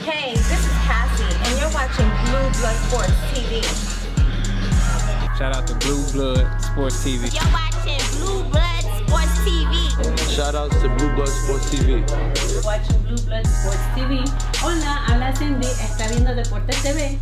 Hey, this is Cassie, and you're watching Blue Blood Sports TV. Shout out to Blue Blood Sports TV. You're watching Blue Blood Sports TV. Shout outs to Blue Blood Sports TV. You're watching Blue Blood Sports TV. Hola, habla Cindy, está viendo Deportes TV.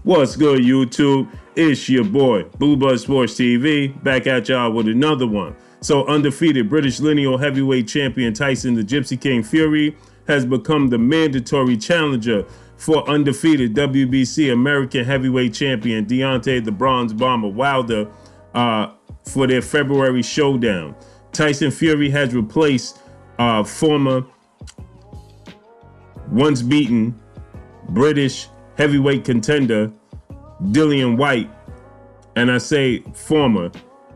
What's good, YouTube? It's your boy, Blue Blood Sports TV, back at y'all with another one. So undefeated British lineal heavyweight champion Tyson the Gypsy King Fury has become the mandatory challenger for undefeated WBC American heavyweight champion Deontay the Bronze Bomber Wilder for their February showdown. Tyson Fury has replaced former once beaten British heavyweight contender Dillian Whyte, and I say former,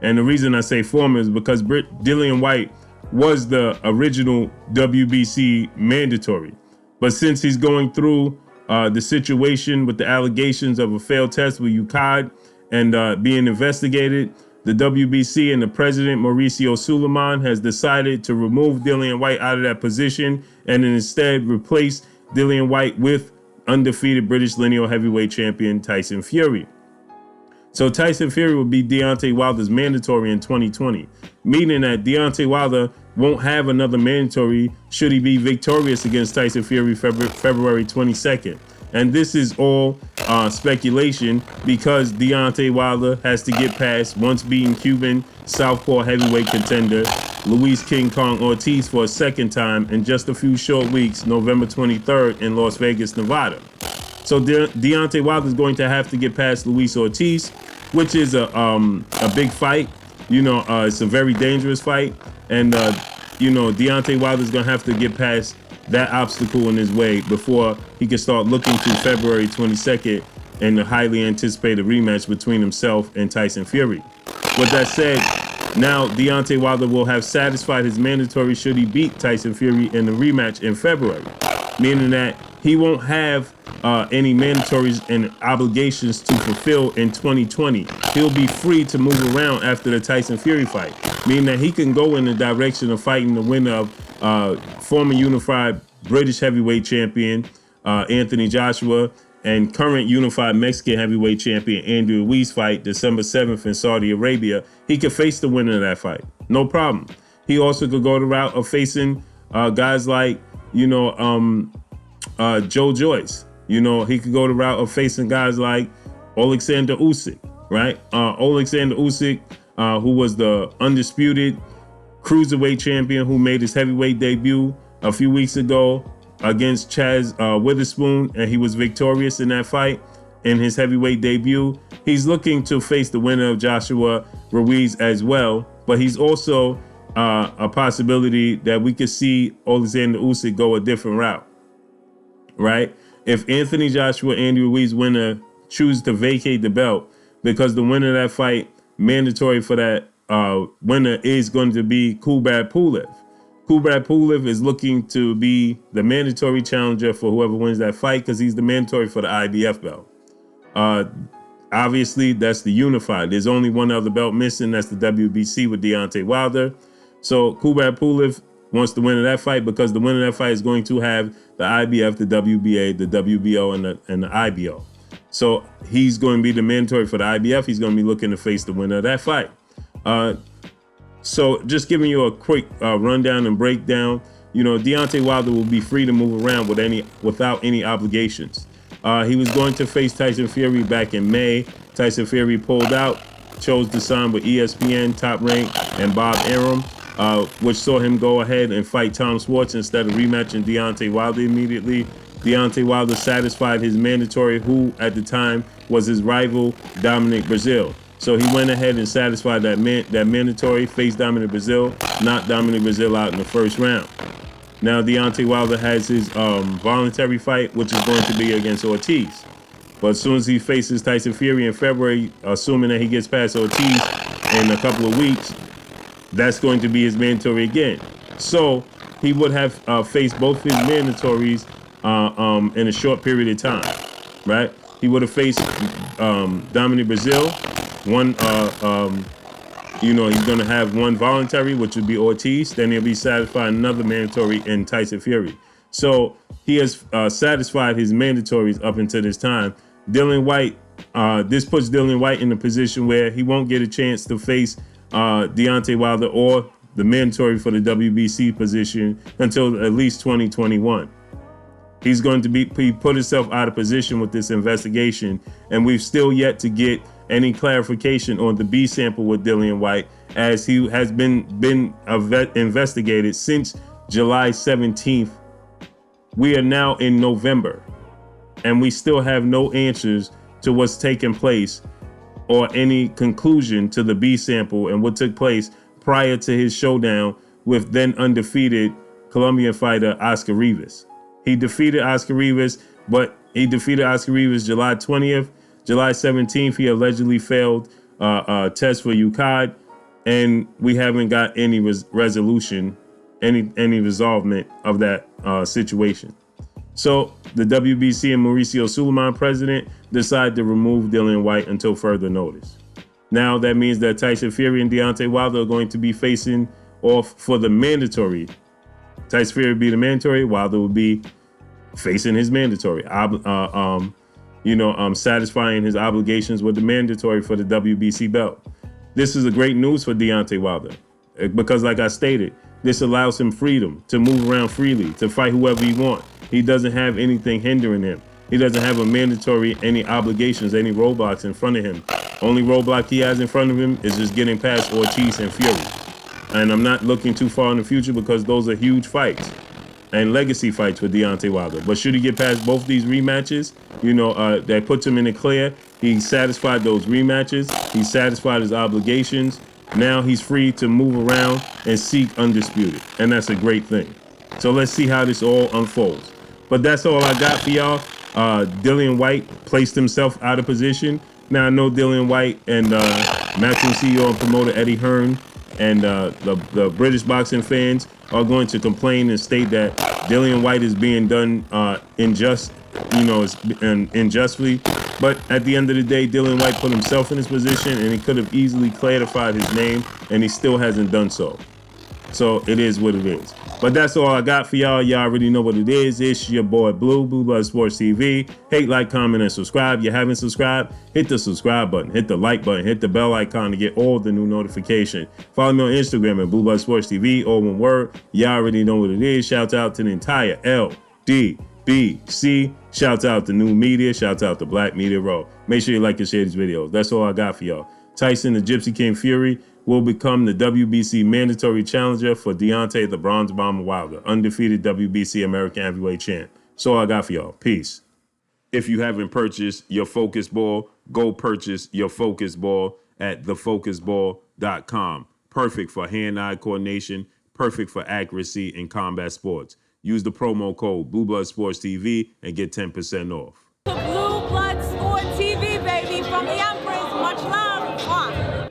and the reason I say former is because Dillian Whyte was the original WBC mandatory, but since he's going through the situation with the allegations of a failed test with UKAD and being investigated, the WBC and the president Mauricio Suleiman has decided to remove Dillian Whyte out of that position and instead replace Dillian Whyte with undefeated British lineal heavyweight champion Tyson Fury. So Tyson Fury will be Deontay Wilder's mandatory in 2020, meaning that Deontay Wilder won't have another mandatory should he be victorious against Tyson Fury February 22nd. And this is all speculation because Deontay Wilder has to get past once beaten Cuban southpaw heavyweight contender Luis King Kong Ortiz for a second time in just a few short weeks, November 23rd in Las Vegas, Nevada. So Deontay Wilder is going to have to get past Luis Ortiz, which is a big fight. You know, it's a very dangerous fight, and you know, Deontay Wilder is going to have to get past that obstacle in his way before he can start looking to February 22nd and the highly anticipated rematch between himself and Tyson Fury. With that said, now Deontay Wilder will have satisfied his mandatory should he beat Tyson Fury in the rematch in February, meaning that he won't have any mandatories and obligations to fulfill in 2020. He'll be free to move around after the Tyson Fury fight, meaning that he can go in the direction of fighting the winner of former unified British heavyweight champion Anthony Joshua and current unified Mexican heavyweight champion Andy Ruiz fight December 7th in Saudi Arabia. He could face the winner of that fight, no problem. He also could go the route of facing guys like, you know, Joe Joyce. You know, he could go the route of facing guys like Alexander Usyk, right? Alexander Usyk, who was the undisputed cruiserweight champion who made his heavyweight debut a few weeks ago against Chaz Witherspoon, and he was victorious in that fight in his heavyweight debut. He's looking to face the winner of Joshua Ruiz as well, but he's also a possibility that we could see Alexander Usyk go a different route, right? If Anthony Joshua, Andy Ruiz winner choose to vacate the belt, because the winner of that fight, mandatory for that winner is going to be Kubrat Pulev. Kubrat Pulev is looking to be the mandatory challenger for whoever wins that fight because he's the mandatory for the IBF belt. Obviously, that's the unified. There's only one other belt missing. That's the WBC with Deontay Wilder. So Kubrat Pulev wants to win that fight because the winner of that fight is going to have the IBF, the WBA, the WBO, and the IBO. So he's going to be the mandatory for the IBF. He's going to be looking to face the winner of that fight. So just giving you a quick rundown and breakdown, you know, Deontay Wilder will be free to move around without any obligations. He was going to face Tyson Fury back in May. Tyson Fury pulled out, chose to sign with ESPN, Top Rank, and Bob Arum, which saw him go ahead and fight Tom Schwartz instead of rematching Deontay Wilder immediately. Deontay Wilder satisfied his mandatory, who at the time was his rival, Dominic Breazeale. So he went ahead and satisfied that mandatory, faced Dominic Breazeale, knocked Dominic Breazeale out in the first round. Now Deontay Wilder has his voluntary fight, which is going to be against Ortiz. But as soon as he faces Tyson Fury in February, assuming that he gets past Ortiz in a couple of weeks, that's going to be his mandatory again. So he would have faced both his mandatories in a short period of time, right? He would have faced Dominic Breazeale, one he's going to have one voluntary, which would be Ortiz. Then he'll be satisfying another mandatory in Tyson Fury. So he has satisfied his mandatories up until this time. Dillian Whyte, this puts Dillian Whyte in a position where he won't get a chance to face Deontay Wilder or the mandatory for the WBC position until at least 2021. He put himself out of position with this investigation, and we've still yet to get any clarification on the B sample with Dillian Whyte, as he has been investigated since July 17th. We are now in November, and we still have no answers to what's taking place or any conclusion to the B sample and what took place prior to his showdown with then undefeated Colombian fighter Oscar Rivas. He defeated Oscar Rivas, but he defeated Oscar Rivas July 20th. July 17th, he allegedly failed a test for UKAD, and we haven't got any resolution, any resolvement of that situation. So the WBC and Mauricio Suleiman president decided to remove Dillian Whyte until further notice. Now that means that Tyson Fury and Deontay Wilder are going to be facing off for the mandatory. Tyson Fury would be the mandatory, Wilder would be facing his mandatory, satisfying his obligations with the mandatory for the WBC belt. This is a great news for Deontay Wilder because, like I stated, this allows him freedom to move around freely, to fight whoever he wants. He doesn't have anything hindering him. He doesn't have a mandatory, any obligations, any roadblocks in front of him. Only roadblock he has in front of him is just getting past Ortiz and Fury. And I'm not looking too far in the future because those are huge fights and legacy fights for Deontay Wilder. But should he get past both these rematches, that puts him in the clear. He satisfied those rematches. He satisfied his obligations. Now he's free to move around and seek undisputed. And that's a great thing. So let's see how this all unfolds. But that's all I got for y'all. Dillian Whyte placed himself out of position. Now I know Dillian Whyte and Matchroom CEO and promoter Eddie Hearn and the British boxing fans are going to complain and state that Dillian Whyte is being done unjustly. But at the end of the day, Dillian Whyte put himself in his position, and he could have easily clarified his name, and he still hasn't done so. So it is what it is. But that's all I got for y'all. Y'all already know what it is. It's your boy Blue Blood Sports TV. Hate, like, comment, and subscribe. If you haven't subscribed, hit the subscribe button, hit the like button, hit the bell icon to get all the new notifications. Follow me on Instagram at Blue Blood Sports TV, all one word. Y'all already know what it is. Shout out to the entire LDBC. Shout out to new media. Shout out to Black Media Raw. Make sure you like and share these videos. That's all I got for y'all. Tyson, the Gypsy King Fury, will become the WBC mandatory challenger for Deontay the Bronze Bomber Wilder, undefeated WBC American Heavyweight Champ. So all I got for y'all. Peace. If you haven't purchased your Focus Ball, go purchase your Focus Ball at thefocusball.com. Perfect for hand-eye coordination, perfect for accuracy in combat sports. Use the promo code Blue Blood Sports TV and get 10% off. Blue Blood Sport TV, baby, from the